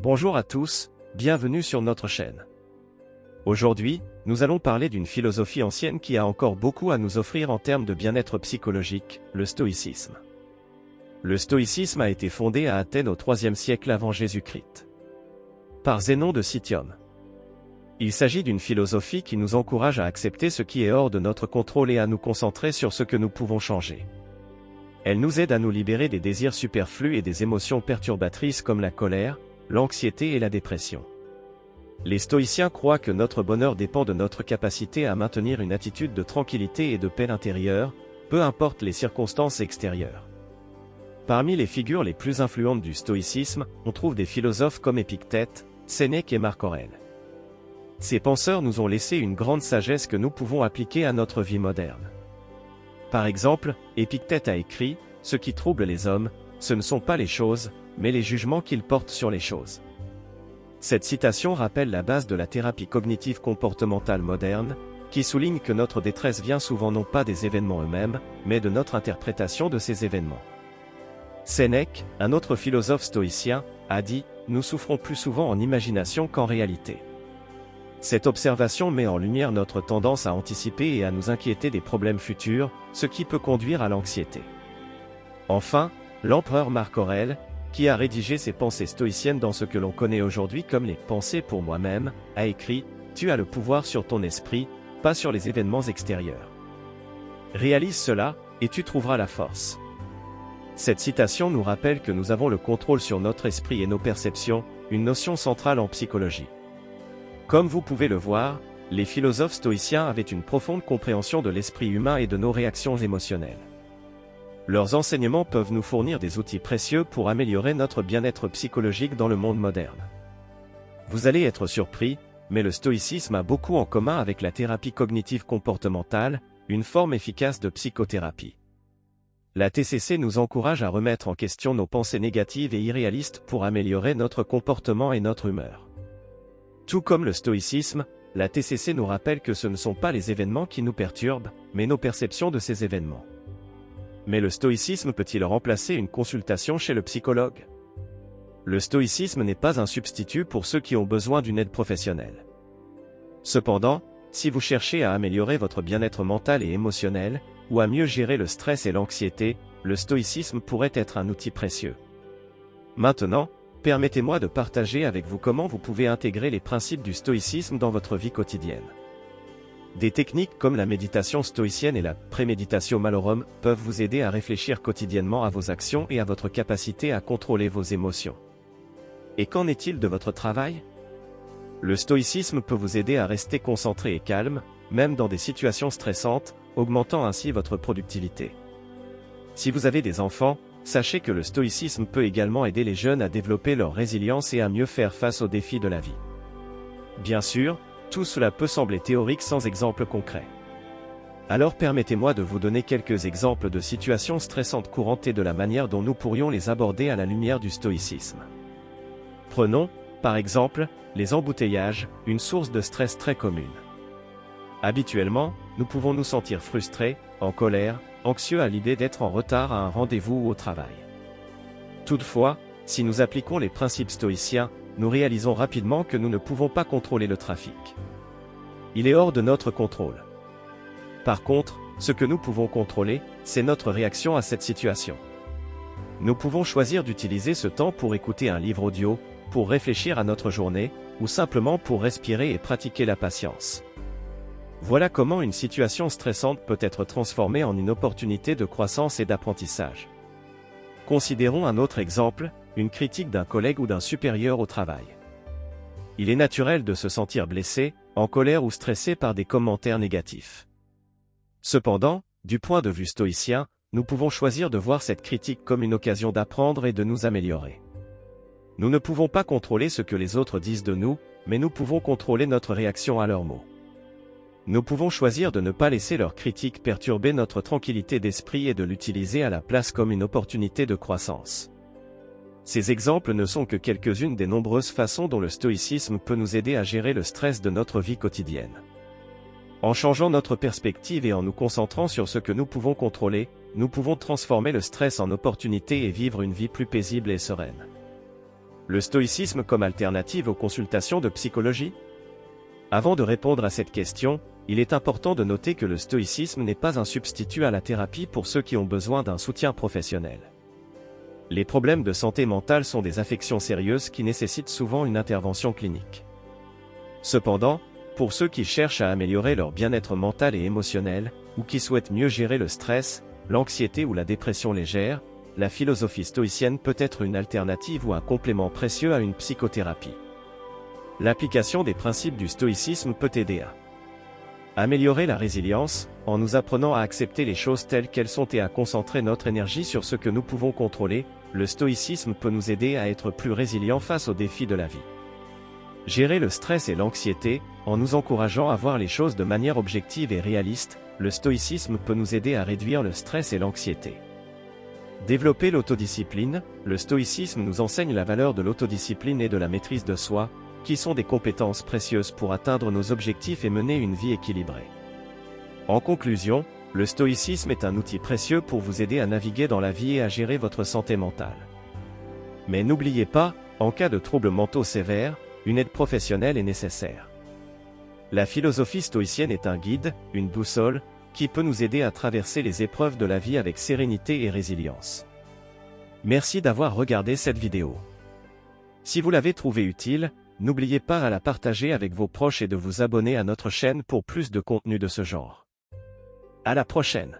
Bonjour à tous, bienvenue sur notre chaîne. Aujourd'hui, nous allons parler d'une philosophie ancienne qui a encore beaucoup à nous offrir en termes de bien-être psychologique, le stoïcisme. Le stoïcisme a été fondé à Athènes au IIIe siècle avant Jésus-Christ, par Zénon de Citium. Il s'agit d'une philosophie qui nous encourage à accepter ce qui est hors de notre contrôle et à nous concentrer sur ce que nous pouvons changer. Elle nous aide à nous libérer des désirs superflus et des émotions perturbatrices comme la colère, l'anxiété et la dépression. Les stoïciens croient que notre bonheur dépend de notre capacité à maintenir une attitude de tranquillité et de paix intérieure, peu importe les circonstances extérieures. Parmi les figures les plus influentes du stoïcisme, on trouve des philosophes comme Épictète, Sénèque et Marc Aurèle. Ces penseurs nous ont laissé une grande sagesse que nous pouvons appliquer à notre vie moderne. Par exemple, Épictète a écrit « Ce qui trouble les hommes, ce ne sont pas les choses, mais les jugements qu'ils portent sur les choses ». Cette citation rappelle la base de la thérapie cognitive comportementale moderne, qui souligne que notre détresse vient souvent non pas des événements eux-mêmes, mais de notre interprétation de ces événements. Sénèque, un autre philosophe stoïcien, a dit « Nous souffrons plus souvent en imagination qu'en réalité ». Cette observation met en lumière notre tendance à anticiper et à nous inquiéter des problèmes futurs, ce qui peut conduire à l'anxiété. Enfin, l'empereur Marc Aurèle, qui a rédigé ses pensées stoïciennes dans ce que l'on connaît aujourd'hui comme les pensées pour moi-même, a écrit « Tu as le pouvoir sur ton esprit, pas sur les événements extérieurs. Réalise cela, et tu trouveras la force. » Cette citation nous rappelle que nous avons le contrôle sur notre esprit et nos perceptions, une notion centrale en psychologie. Comme vous pouvez le voir, les philosophes stoïciens avaient une profonde compréhension de l'esprit humain et de nos réactions émotionnelles. Leurs enseignements peuvent nous fournir des outils précieux pour améliorer notre bien-être psychologique dans le monde moderne. Vous allez être surpris, mais le stoïcisme a beaucoup en commun avec la thérapie cognitive comportementale, une forme efficace de psychothérapie. La TCC nous encourage à remettre en question nos pensées négatives et irréalistes pour améliorer notre comportement et notre humeur. Tout comme le stoïcisme, la TCC nous rappelle que ce ne sont pas les événements qui nous perturbent, mais nos perceptions de ces événements. Mais le stoïcisme peut-il remplacer une consultation chez le psychologue? Le stoïcisme n'est pas un substitut pour ceux qui ont besoin d'une aide professionnelle. Cependant, si vous cherchez à améliorer votre bien-être mental et émotionnel, ou à mieux gérer le stress et l'anxiété, le stoïcisme pourrait être un outil précieux. Maintenant, permettez-moi de partager avec vous comment vous pouvez intégrer les principes du stoïcisme dans votre vie quotidienne. Des techniques comme la méditation stoïcienne et la préméditatio malorum peuvent vous aider à réfléchir quotidiennement à vos actions et à votre capacité à contrôler vos émotions. Et qu'en est-il de votre travail? Le stoïcisme peut vous aider à rester concentré et calme, même dans des situations stressantes, augmentant ainsi votre productivité. Si vous avez des enfants, sachez que le stoïcisme peut également aider les jeunes à développer leur résilience et à mieux faire face aux défis de la vie. Bien sûr, tout cela peut sembler théorique sans exemple concret. Alors permettez-moi de vous donner quelques exemples de situations stressantes courantes et de la manière dont nous pourrions les aborder à la lumière du stoïcisme. Prenons, par exemple, les embouteillages, une source de stress très commune. Habituellement, nous pouvons nous sentir frustrés, en colère, anxieux à l'idée d'être en retard à un rendez-vous ou au travail. Toutefois, si nous appliquons les principes stoïciens, nous réalisons rapidement que nous ne pouvons pas contrôler le trafic. Il est hors de notre contrôle. Par contre, ce que nous pouvons contrôler, c'est notre réaction à cette situation. Nous pouvons choisir d'utiliser ce temps pour écouter un livre audio, pour réfléchir à notre journée, ou simplement pour respirer et pratiquer la patience. Voilà comment une situation stressante peut être transformée en une opportunité de croissance et d'apprentissage. Considérons un autre exemple, une critique d'un collègue ou d'un supérieur au travail. Il est naturel de se sentir blessé, en colère ou stressé par des commentaires négatifs. Cependant, du point de vue stoïcien, nous pouvons choisir de voir cette critique comme une occasion d'apprendre et de nous améliorer. Nous ne pouvons pas contrôler ce que les autres disent de nous, mais nous pouvons contrôler notre réaction à leurs mots. Nous pouvons choisir de ne pas laisser leurs critiques perturber notre tranquillité d'esprit et de l'utiliser à la place comme une opportunité de croissance. Ces exemples ne sont que quelques-unes des nombreuses façons dont le stoïcisme peut nous aider à gérer le stress de notre vie quotidienne. En changeant notre perspective et en nous concentrant sur ce que nous pouvons contrôler, nous pouvons transformer le stress en opportunité et vivre une vie plus paisible et sereine. Le stoïcisme comme alternative aux consultations de psychologie? Avant de répondre à cette question, il est important de noter que le stoïcisme n'est pas un substitut à la thérapie pour ceux qui ont besoin d'un soutien professionnel. Les problèmes de santé mentale sont des affections sérieuses qui nécessitent souvent une intervention clinique. Cependant, pour ceux qui cherchent à améliorer leur bien-être mental et émotionnel, ou qui souhaitent mieux gérer le stress, l'anxiété ou la dépression légère, la philosophie stoïcienne peut être une alternative ou un complément précieux à une psychothérapie. L'application des principes du stoïcisme peut aider à améliorer la résilience, en nous apprenant à accepter les choses telles qu'elles sont et à concentrer notre énergie sur ce que nous pouvons contrôler. Le stoïcisme peut nous aider à être plus résilients face aux défis de la vie. Gérer le stress et l'anxiété, en nous encourageant à voir les choses de manière objective et réaliste, le stoïcisme peut nous aider à réduire le stress et l'anxiété. Développer l'autodiscipline, le stoïcisme nous enseigne la valeur de l'autodiscipline et de la maîtrise de soi, qui sont des compétences précieuses pour atteindre nos objectifs et mener une vie équilibrée. En conclusion, le stoïcisme est un outil précieux pour vous aider à naviguer dans la vie et à gérer votre santé mentale. Mais n'oubliez pas, en cas de troubles mentaux sévères, une aide professionnelle est nécessaire. La philosophie stoïcienne est un guide, une boussole, qui peut nous aider à traverser les épreuves de la vie avec sérénité et résilience. Merci d'avoir regardé cette vidéo. Si vous l'avez trouvée utile, n'oubliez pas à la partager avec vos proches et de vous abonner à notre chaîne pour plus de contenu de ce genre. À la prochaine!